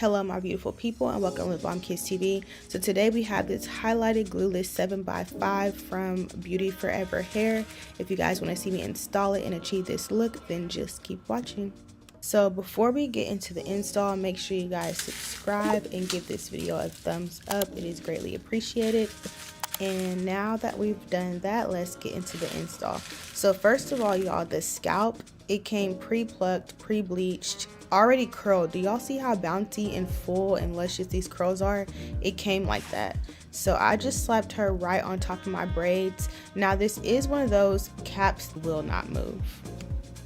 Hello my beautiful people and welcome to Bomb Kids TV. So today we have this highlighted glueless 7x5 from BeautyForeverHair. If you guys want to see me install it and achieve this look, then just keep watching. So before we get into the install, make sure you guys subscribe and give this video a thumbs up. It is greatly appreciated. And now that we've done that, let's get into the install. So first of all, y'all, the scalp, it came pre-plucked, pre-bleached, already curled. Do y'all see how bouncy and full and luscious these curls are? It came like that. So I just slapped her right on top of my braids. Now this is one of those caps will not move.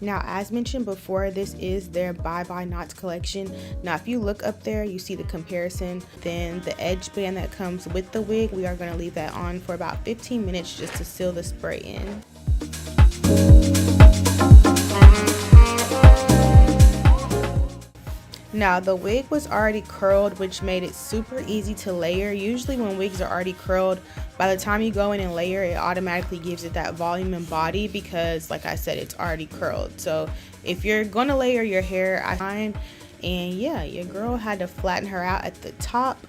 Now, as mentioned before, this is their Bye Bye Knots collection. Now, if you look up there, you see the comparison. Then the edge band that comes with the wig, we are going to leave that on for about 15 minutes just to seal the spray in. Now, the wig was already curled, which made it super easy to layer. Usually when wigs are already curled, by the time you go in and layer, it automatically gives it that volume and body because, like I said, it's already curled. So if you're going to layer your hair, I find, and yeah, your girl had to flatten her out at the top.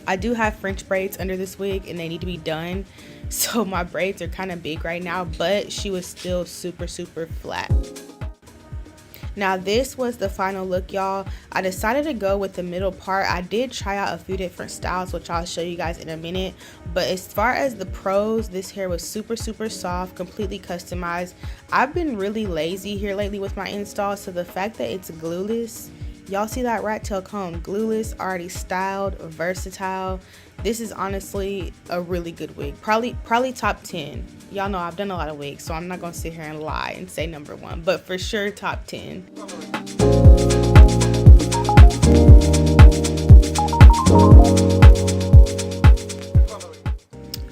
I do have French braids under this wig and they need to be done. So my braids are kind of big right now, but she was still super flat. Now this was the final look, y'all. I decided to go with the middle part. I did try out a few different styles, which I'll show you guys in a minute, but as far as the pros, this hair was super soft, completely customized. I've been really lazy here lately with my installs, so the fact that it's glueless, y'all see that rat tail comb, glueless, already styled, versatile. This is honestly a really good wig, probably top 10. Y'all know I've done a lot of wigs, so I'm not gonna sit here and lie and say number 1, but for sure top 10.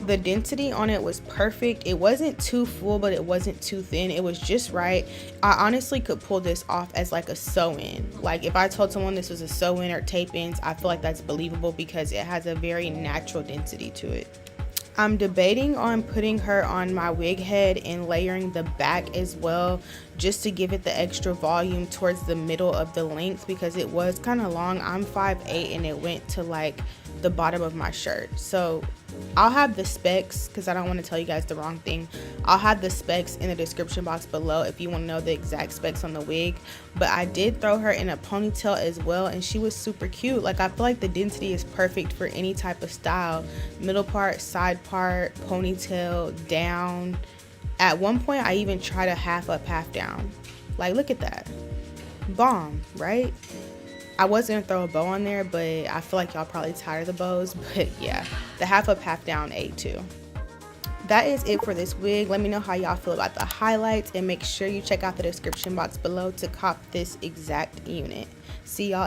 The density on it was perfect. It wasn't too full, but it wasn't too thin. It was just right. I honestly could pull this off as like a sew-in. Like if I told someone this was a sew-in or tape-ins, I feel like that's believable because it has a very natural density to it. I'm debating on putting her on my wig head and layering the back as well, just to give it the extra volume towards the middle of the length because it was kind of long. I'm 5'8" and it went to like the bottom of my shirt. So I'll have the specs because I don't want to tell you guys the wrong thing. I'll have the specs in the description box below if you want to know the exact specs on the wig. But I did throw her in a ponytail as well and she was super cute. Like I feel like the density is perfect for any type of style. Middle part, side part, ponytail, down. At one point I even tried a half up, half down. Like look at that. Bomb, right? I was gonna throw a bow on there, but I feel like y'all probably tired of the bows. But yeah, the half up, half down A2. That is it for this wig. Let me know how y'all feel about the highlights and make sure you check out the description box below to cop this exact unit. See y'all.